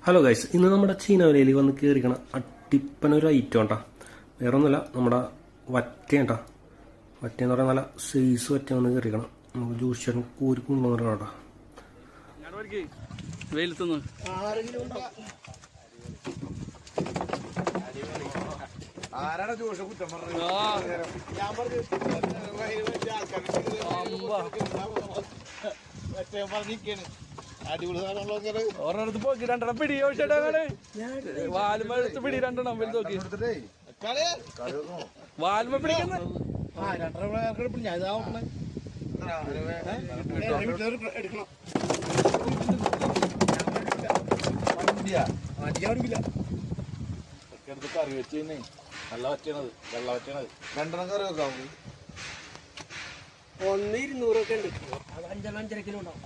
Hello guys, ഇന്ന് നമ്മുടെ ചീനവലയിൽ വന്ന് കയറിക്കണ അട്ടിപ്പനൊരു ഐറ്റം കേട്ടോ. വേറെ ഒന്നുമില്ല, നമ്മുടെ വറ്റേട്ടാ. വറ്റയെന്ന് പറഞ്ഞാൽ നല്ല സൈസ് വറ്റ വന്ന് കയറിക്കണം. നമുക്ക് ജ്യൂസ് ചേട്ടൻ കൂരി കൊണ്ടുവന്നിട്ട് കേട്ടോ. ആരാണ് ജോഷ കുറ്റം പറഞ്ഞത്? ഒരെണ്ണത്ത് പോക്കി രണ്ടെണ്ണം പിടി വാലുമ എടുത്ത് പിടി രണ്ടെണ്ണം വലുത് നോക്കി വാലുമ പിടിക്കുന്ന കറി വെച്ച് നല്ല വറ്റണത് വെള്ള വറ്റണത് രണ്ടെണ്ണം കറി വെക്കാം. 1 200 ഉണ്ട്. അത് 5-5.5 കിലോ ഉണ്ടാവും.